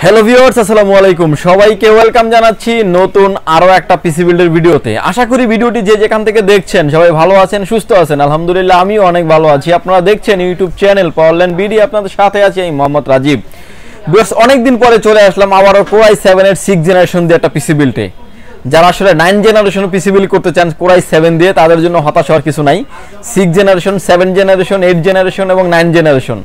Hello viewers, আসসালামু আলাইকুম। সবাইকে ওয়েলকাম জানাচ্ছি নতুন আরো একটা পিসি বিল্ডের ভিডিওতে। আশা করি ভিডিওটি যে যেখান থেকে দেখছেন সবাই ভালো আছেন, সুস্থ আছেন। আলহামদুলিল্লাহ আমিও অনেক ভালো আছি। আপনারা দেখছেন ইউটিউব চ্যানেল পাওয়ারল্যান্ড বিডি, আপনাদের সাথে আছি আমি মোহাম্মদ রাজীব। ভিউয়ার্স, অনেকদিন পরে চলে আসলাম আবারও Core i7 এর 6 জেনারেশন দিয়ে একটা পিসি বিল্ডে। যারা আসলে 9 জেনারেশন পিসি বিল্ড করতে চান Core i7 দিয়ে, তাদের জন্য হতাশ হওয়ার কিছু নাই। 6 জেনারেশন, 7 জেনারেশন, 8 জেনারেশন এবং 9 জেনারেশন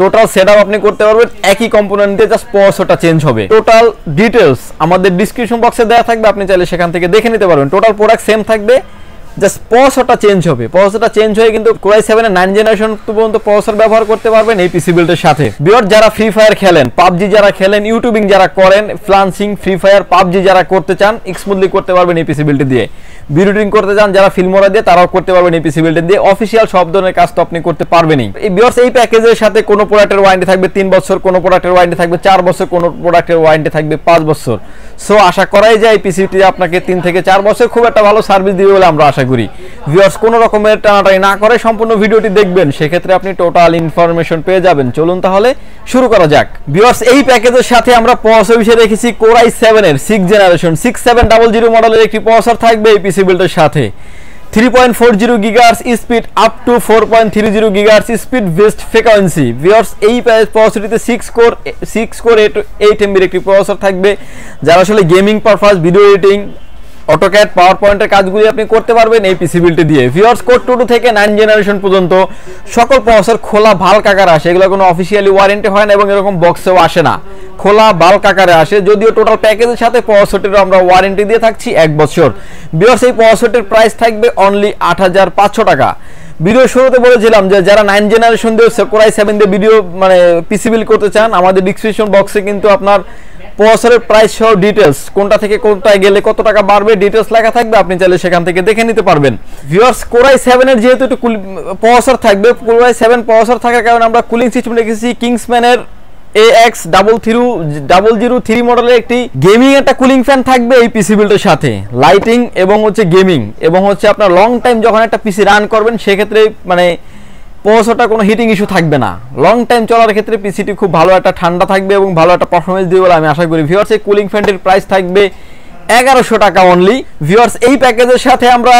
টোটাল সেটআপ আপনি করতে পারবেন একই কম্পোনেন্ট দিয়ে, জাস্ট প্রসেসরটা চেঞ্জ হবে। টোটাল ডিটেইলস আমাদের ডেসক্রিপশন বক্সে দেওয়া থাকবে, আপনি চাইলে সেখান থেকে দেখে নিতে পারবেন। টোটাল প্রোডাক্ট সেম থাকবে, জাস্ট প্রসেসরটা চেঞ্জ হবে। প্রসেসরটা চেঞ্জ হয়ে কিন্তু Core i7 এর 9 জেনারেশন পর্যন্ত প্রসেসর ব্যবহার করতে পারবেন এই পিসি বিল্ডের সাথে। ভিউয়ার, যারা ফ্রি ফায়ার খেলেন, পাবজি যারা খেলেন, ইউটিউবিং যারা করেন, ফ্লান্সিং, ফ্রি ফায়ার, পাবজি যারা করতে চান, স্মুথলি করতে পারবেন এই পিসি বিল্ড দিয়ে। ভিডিও এডিটিং করতে চান যারা ফিল্মোরা দিয়ে, তারাও করতে পারবেন এই পিসি বিল্ড দিয়ে। অফিশিয়াল সব ধরনের কাজ তো আপনি করতে পারবেনই। এই ভিউয়ার্স, এই প্যাকেজের সাথে কোনো প্রোডাক্টের ওয়ারেন্টি থাকবে 3 বছর, কোনো প্রোডাক্টের ওয়ারেন্টি থাকবে 4 বছর, কোনো প্রোডাক্টের ওয়ারেন্টি থাকবে 5 বছর। সো আশা করাই যায় এই পিসিটি আপনাকে 3 থেকে 4 বছর খুব একটা ভালো সার্ভিস দিবে বলে আমরা আশা করি। ভিউয়ার্স, কোনো রকমের টানাটানি না করে সম্পূর্ণ ভিডিওটি দেখবেন, সেক্ষেত্রে আপনি টোটাল ইনফরমেশন পেয়ে যাবেন। চলুন তাহলে শুরু করা যাক। ভিউয়ার্স, এই প্যাকেজের সাথে আমরা প্রসেসর হিসেবে রেখেছি Core i7 এর 6 জেনারেশন 6700 মডেলের একটি প্রসেসর থাকবে এই পিসি বিল্ডের সাথে। 3.40 gigahertz speed up to 4.30 gigahertz speed best frequency. Viewers, এই প্রসেসরটিতে 6 কোর 8 এমবির একটি প্রসেসর থাকবে, যারা আসলে gaming purpose, video editing, AutoCAD, power পয়েন্টের কাজগুলি আপনি করতে পারবেন এই পিসি বিল্ডটি দিয়ে। ভিউয়ার্স, Core 2 থেকে 9 জেনারেশন পর্যন্ত সকল প্রসেসর খোলা বাল্ক আকারে আসে। এগুলো কোনো অফিসিয়ালি ওয়ারেন্টি হয় না এবং এরকম বক্সেও আসে না, খোলা বাল্ক আকারে আসে। যদিও টোটাল প্যাকেজের সাথে প্রসেসরটির আমরা ওয়ারেন্টি দিয়ে থাকছি 1 বছর। ভিউয়ার্স, এই প্রসেসরটির প্রাইস থাকবে অনলি 8500 টাকা। ভিডিও শুরুতে বলেছিলাম যে যারা 9 জেনারেশন দিয়ে Core i7 দিয়ে ভিডিও পিসি বিল্ড করতে চান, আমাদের ডিসক্রিপশন বক্সে কিন্তু আপনার প্রসেসরের প্রাইস সহ ডিটেইলস, কোনটা থেকে কোনটায় গেলে কত টাকা বাড়বে ডিটেইলস লেখা থাকবে, আপনি চাইলে সেখান থেকে দেখে নিতে পারবেন। ভিউয়ার্স, Core i7 এর যেহেতু একটু প্রসেসর থাকবে, Core i7 প্রসেসর থাকার কারণে আমরা কুলিং সিস্টেম রেখেছি কিংসম্যান এর AX003 মডেলের একটি গেমিং একটা কুলিং ফ্যান থাকবে এই পিসি বিল্ডের সাথে। লাইটিং এবং গেমিং এবং আপনার লং টাইম যখন একটা পিসি রান করবেন, সেক্ষেত্রে প্রসেসরটা কোনো হিটিং ইস্যু থাকবে না। লং টাইম চলার ক্ষেত্রে পিসিটি খুব ভালো একটা ঠান্ডা থাকবে এবং ভালো একটা পারফরমেন্স দিবে বলে আমি আশা করি। ভিউয়ার্স, এই কুলিং ফ্যানটির প্রাইস থাকবে 1100 টাকা অনলি। ভিউয়ার্স, এই প্যাকেজের সাথে আমরা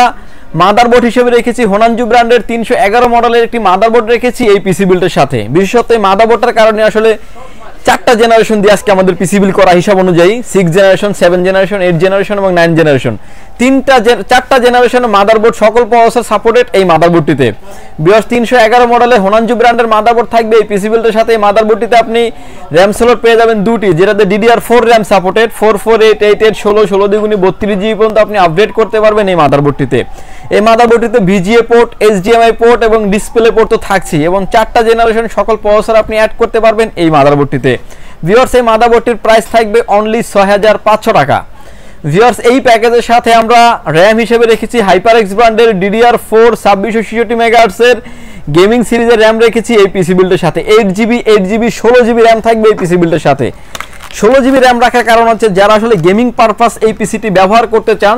মাদারবোর্ড হিসেবে রেখেছি হোনানজু ব্র্যান্ডের 311 মডেলের একটি মাদারবোর্ড রেখেছি এই পিসি বিল্ডের সাথে। বিশেষত এই মাদারবোর্ডটার কারণে আসলে 4টা জেনারেশন দিয়ে আজকে আমাদের পিসি বিল্ড করা হিসাব অনুযায়ী 6 জেনারেশন, 7 জেনারেশন, 8 জেনারেশন এবং 9 জেনারেশন 4টা জেনারেশনের মাদারবোর্ড সকল প্রসেসর সাপোর্টেড এই মাদারবোর্ডটিতে। ভিউয়ার্স, 311 মডেলের হোনানজু ব্র্যান্ডের মাদারবোর্ড থাকবে এই পিসি বিল্ডের সাথে। এই মাদারবোর্ডটিতে আপনি র্যাম স্লট পেয়ে যাবেন 2টি, যেটাতে DDR4 র্যাম সাপোর্টেড, 4488 16 2 32 জিবি পর্যন্ত আপনি আপডেট করতে পারবেন এই মাদারবোর্ডটিতে। এই মাদারবোর্ডটিতে VGA পোর্ট, HDMI পোর্ট এবং ডিসপ্লে পোর্ট তো থাকছেই, এবং 4টা জেনারেশন সকল প্রসেসর আপনি অ্যাড করতে পারবেন এই মাদারবোর্ডটিতে। ভিউয়ার্স, এই মাদারবোর্ডটির প্রাইস থাকবে অনলি 6500 টাকা। ভিউয়ার্স, এই প্যাকেজের সাথে আমরা র্যাম হিসেবে রেখেছি HyperX ব্র্যান্ডের DDR4 2666 মেগাহার্টজ এর গেমিং সিরিজের র্যাম রেখেছি এই পিসি বিল্ডের সাথে। 8GB 16GB র্যাম থাকবে এই পিসি বিল্ডের সাথে। 16GB র্যাম রাখার কারণ হচ্ছে যারা আসলে গেমিং পারপাস এই পিসিটি ব্যবহার করতে চান,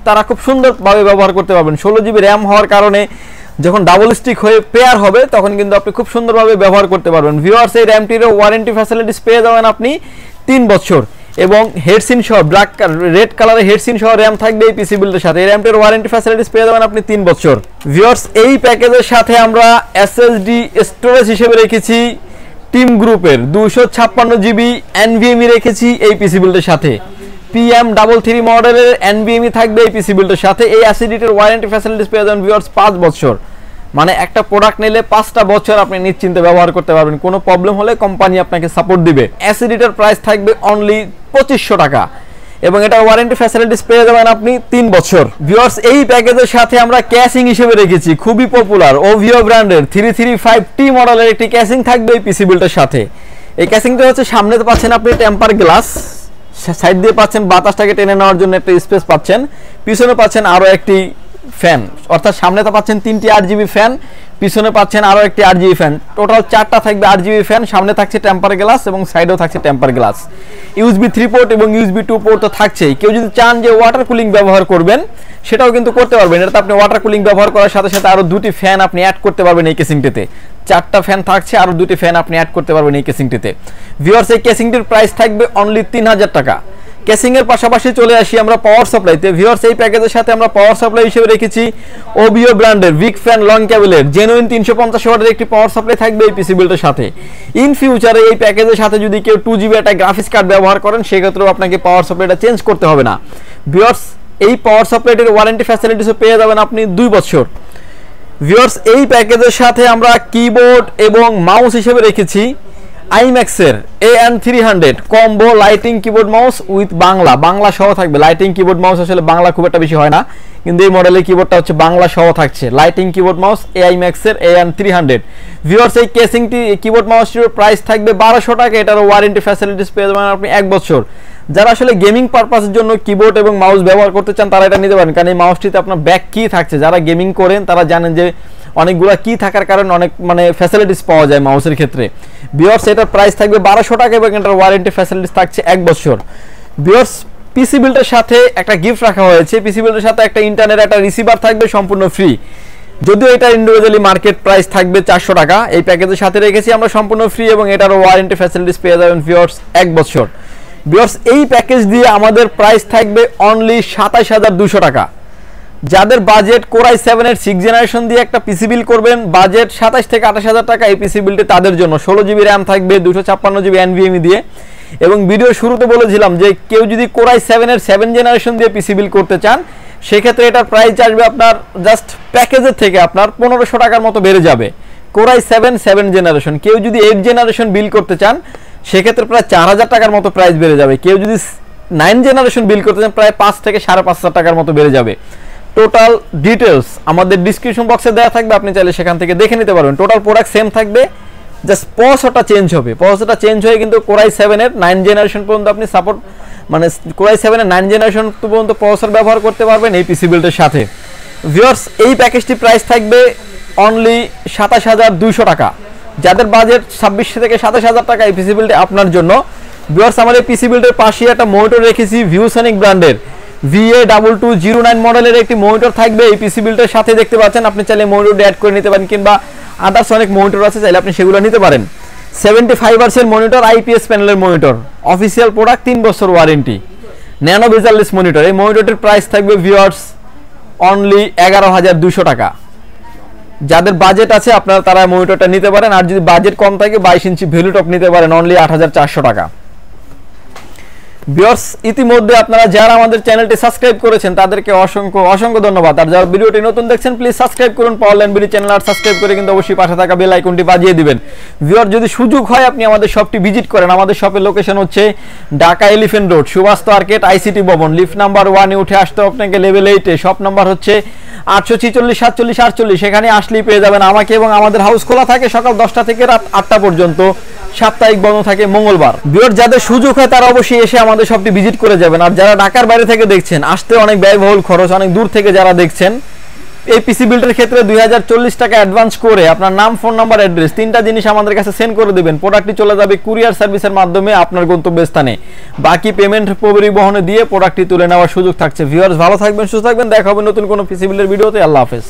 তারা খুব সুন্দরভাবে ব্যবহার করতে পারবেন। 16GB র্যাম হওয়ার কারণে যখন ডাবল স্টিক হয়ে পেয়ার হবে, তখন কিন্তু আপনি খুব সুন্দরভাবে ব্যবহার করতে পারবেন। ভিউয়ার্স, এই র্যামটিরও ওয়ারেন্টি ফ্যাসিলিটিস পেয়ে যাবেন আপনি 3 বছর, এবং হেডসিন সহ রেড কালারের হেডসিন সহ র্যাম থাকবে এই পিসি বিল্ডের সাথে। এই র্যামটির ওয়ারেন্টি ফ্যাসিলিটিস পেয়ে যাবেন আপনি 3 বছর। ভিউয়ার্স, এই প্যাকেজের সাথে আমরা SSD স্টোরেজ হিসেবে রেখেছি টিম গ্রুপের 256GB NVMe রেখেছি এই পিসি বিল্ডের সাথে। PM33 মডেলের NVMe থাকবে এই পিসি বিল্ডের সাথে। এই অ্যাসিডিটির ওয়ারেন্টি ফ্যাসিলিটিস পেয়ে যাবেন ভিউয়ার্স 5 বছর, মানে একটা প্রোডাক্ট নিলে 5টা বছর আপনি নিশ্চিন্তে ব্যবহার করতে পারবেন। কোনো প্রবলেম হলে কোম্পানি আপনাকে সাপোর্ট দিবে। অ্যাসিডিটির প্রাইস থাকবে অনলি 2500 টাকা, এবং এটার ওয়ারেন্টি ফ্যাসিলিটিস পেয়ে যাবেন আপনি 3 বছর। ভিউয়ার্স, এই প্যাকেজের সাথে আমরা ক্যাসিং হিসেবে রেখেছি খুবই পপুলার OVO ব্র্যান্ডের 335T মডেলের একটি ক্যাসিং থাকবে এই পিসি বিল্ডের সাথে। এই ক্যাসিংটা হচ্ছে সামনে পাচ্ছেন আপনি টেম্পার গ্লাস, সাইড দিয়ে পাচ্ছেন বাতাসটাকে টেনে নেওয়ার জন্য একটা স্পেস পাচ্ছেন, পিছনে পাচ্ছেন আরো একটি ফ্যান, অর্থাৎ সামনে তো পাচ্ছেন 3টি 8GB ফ্যান, পিছনে পাচ্ছেন আরও একটি 8GB ফ্যান, টোটাল 4টা থাকবে 8GB ফ্যান। সামনে থাকছে টেম্পার গ্লাস এবং সাইডেও থাকছে টেম্পার গ্লাস। USB 3 পোর্ট এবং USB 2 পোর্ট তো থাকছেই। কেউ যদি চান যে ওয়াটার কুলিং ব্যবহার করবেন সেটাও কিন্তু করতে পারবেন। এটাতে আপনি ওয়াটার কুলিং ব্যবহার করার সাথে সাথে আরও 2টি ফ্যান আপনি অ্যাড করতে পারবেন এই কেসিংটিতে। 4টা ফ্যান থাকছে, আরও 2টি ফ্যান আপনি অ্যাড করতে পারবেন এই কেসিংটিতে। ভিউয়ার্স, এই কেসিংটির প্রাইস থাকবে অনলি 3000 টাকা। কেসিং এর পাশাপাশি চলে আসি আমরা পাওয়ার সাপ্লাইতে। ভিউয়ার্স, এই প্যাকেজের সাথে আমরা পাওয়ার সাপ্লাই হিসেবে রেখেছি ওবিও ব্র্যান্ডের উইক ফ্যান লং কেবলের জেনুইন 350 ওয়াটের একটি পাওয়ার সাপ্লাই থাকবে এই পিসি বিল্ডের সাথে। ইন ফিউচারে এই প্যাকেজের সাথে যদি কেউ 2GB একটা গ্রাফিক্স কার্ড ব্যবহার করেন সেক্ষেত্রেও আপনাকে পাওয়ার সাপ্লাইটা চেঞ্জ করতে হবে না। ভিউয়ার্স, এই পাওয়ার সাপ্লাইটির ওয়ারেন্টি ফ্যাসিলিটিসও পেয়ে যাবেন আপনি 2 বছর। ভিউয়ার্স, এই প্যাকেজের সাথে আমরা কিবোর্ড এবং মাউস হিসেবে রেখেছি আইম্যাক্সের AN300 combo lighting keyboard mouse with Bangla সহ থাকবে। লাইটিং কিবোর্ড মাউস আসলে বাংলা খুব একটা বেশি হয় না, কিন্তু এই মডেলের কিবোর্ডটা হচ্ছে বাংলা সহ থাকছে। লাইটিং কিবোর্ড মাউস আইম্যাক্সের AN300। ভিউয়ার্স, এই কেসিংটি কিবোর্ড মাউসটির প্রাইস থাকবে 1200 টাকা। এটার ওয়ারেন্টি ফ্যাসিলিটিস পেয়ে যাবেন আপনি 1 বছর। যারা আসলে গেমিং পারপাসের জন্য কিবোর্ড এবং মাউস ব্যবহার করতে চান তারা এটা নিতে পারেন, কারণ এই মাউসটিতে আপনার ব্যাক কি থাকছে। যারা গেমিং করেন তারা জানেন যে অনেকগুলো কি থাকার কারণে অনেক ফ্যাসিলিটিস পাওয়া যায় মাউসের ক্ষেত্রে। ভিউয়ার্স, এটার প্রাইস থাকবে 1200 টাকা এবং এটার ওয়ারেন্টি ফ্যাসিলিটিস থাকছে 1 বছর। ভিউয়ার্স, পিসি বিল্ডের সাথে একটা গিফট রাখা হয়েছে। পিসি বিল্ডের সাথে একটা ইন্টারনেট একটা রিসিভার থাকবে সম্পূর্ণ ফ্রি। যদিও এটা ইন্ডিভিজুয়ালি মার্কেট প্রাইস থাকবে 400 টাকা, এই প্যাকেজের সাথে রেখেছি আমরা সম্পূর্ণ ফ্রি এবং এটার ওয়ারেন্টি ফ্যাসিলিটিস পেয়ে যাবেন ভিউয়ার্স 1 বছর। ভিউয়ার্স, এই প্যাকেজ দিয়ে আমাদের প্রাইস থাকবে অনলি 27200 টাকা। যাদের বাজেট কোরাই 7 এর 6 জেনারেশন দিয়ে একটা পিসি বিল করবেন, বাজেট 27 থেকে 28000 টাকা, এই পিসি বিলটি তাদের জন্য। 16GB র্যাম থাকবে 256GB NVMe দিয়ে। এবং ভিডিও শুরুতে বলেছিলাম যে কেউ যদি কোরাই 7 এর 7 জেনারেশন দিয়ে পিসি বিল করতে চান সেক্ষেত্রে এটার প্রাইস আসবে আপনার জাস্ট প্যাকেজের থেকে আপনার 1500 টাকার মতো বেড়ে যাবে। Core i 7 generation. কেউ যদি 8 জেনারেশন বিল করতে চান সেক্ষেত্রে প্রায় 4000 টাকার মতো প্রাইস বেড়ে যাবে। কেউ যদি 9 জেনারেশন বিল করতে চান প্রায় 5 থেকে 5500 টাকার মতো বেড়ে যাবে। টোটাল ডিটেলস আমাদের ডিসক্রিপশন বক্সে দেওয়া থাকবে, আপনি চাইলে সেখান থেকে দেখে নিতে পারবেন। টোটাল প্রোডাক্ট সেম থাকবে, জাস্ট প্রসেসরটা চেঞ্জ হবে। প্রসেসরটা চেঞ্জ হয়ে কিন্তু কোরাই 7 এর 9 জেনারেশন পর্যন্ত আপনি সাপোর্ট কোরাই 7 এর 9 জেনারেশন পর্যন্ত প্রসেসর ব্যবহার করতে পারবেন এই পিসি বিল্ডের সাথে। ভিউয়ার্স, এই প্যাকেজটির প্রাইস থাকবে অনলি 27200 টাকা। যাদের বাজেট 26 থেকে 27000 টাকা এই পিসি বিল্ডে আপনার জন্য। ভিউয়ার্স, আমাদের পিসি বিল্ডের পাশে একটা মনিটর রেখেছি ভিউসনিক ব্র্যান্ডের VA2209 মডেলের একটি মনিটর থাকবে এই পিসি বিল্ডের সাথে। দেখতে পাচ্ছেন, আপনি চাইলে মনিটর অ্যাড করে নিতে পারেন কিংবা আদার্স অনেক মনিটর আছে, চাইলে আপনি সেগুলো নিতে পারেন। 75 হার্টজের মনিটর, IPS প্যানেলের মনিটর, অফিসিয়াল প্রোডাক্ট, 3 বছর ওয়ারেন্টি, ন্যানো বেজারলেস মনিটর। এই মনিটরটির প্রাইস থাকবে ভিউয়ার্স অনলি 11200 টাকা। যাদের বাজেট আছে আপনারা তারা মনিটরটা নিতে পারেন, আর যদি বাজেট কম থাকে 22 ইঞ্চি ভ্যালুটপ নিতে পারেন অনলি 8400 টাকা। ভিউয়ার্স, ইতিমধ্যে আপনারা যারা আমাদের চ্যানেলটি সাবস্ক্রাইব করেছেন তাদেরকে অসংখ্য ধন্যবাদ। আর যারা ভিডিওটি নতুন দেখছেন প্লিজ সাবস্ক্রাইব করুন পাওয়ার লাইন বিডি চ্যানেল, আর সাবস্ক্রাইব করে কিন্তু অবশ্যই পাশে থাকা বেল আইকনটি বাজিয়ে দিবেন। ভিউয়ার, যদি সুযোগ হয় আপনি আমাদের শপটি ভিজিট করেন। আমাদের শপের লোকেশন হচ্ছে Dhaka elephant road, Subastu আর্কেট, ICT ভবন, লিফট নাম্বার 1 এ উঠে আসতে আপনাকে লেভেল 8 এ। শপ নাম্বার হচ্ছে 846 সেখানে আসলেই পেয়ে যাবেন আমাকে। এবং আমাদের হাউস খোলা থাকে সকাল 10টা থেকে রাত 8টা পর্যন্ত, সাপ্তাহিক বন্ধ থাকে মঙ্গলবার। ভিউয়ার, যাদের সুযোগ হয় তারা অবশ্যই এসে আমাদের শপটি ভিজিট করে যাবেন। আর যারা ঢাকার বাইরে থেকে দেখছেন, আসতে অনেক ব্যয়বহুল খরচ, অনেক দূর থেকে যারা দেখছেন, এই পিসি বিল্ডের ক্ষেত্রে 2040 টাকা অ্যাডভান্স করে আপনার নাম, ফোন নাম্বার, অ্যাড্রেস 3টা জিনিস আমাদের কাছে সেন্ড করে দেবেন। প্রোডাক্টটি চলে যাবে কুরিয়ার সার্ভিসের মাধ্যমে আপনার গন্তব্যস্থানে। বাকি পেমেন্ট পরিবহনে দিয়ে প্রোডাক্টটি তুলে নেওয়ার সুযোগ থাকছে। ভিউয়ার্স, ভালো থাকবেন, সুস্থ থাকবেন, দেখা হবে নতুন কোনো পিসি বিল্ডের ভিডিওতে। আল্লাহ হাফেজ।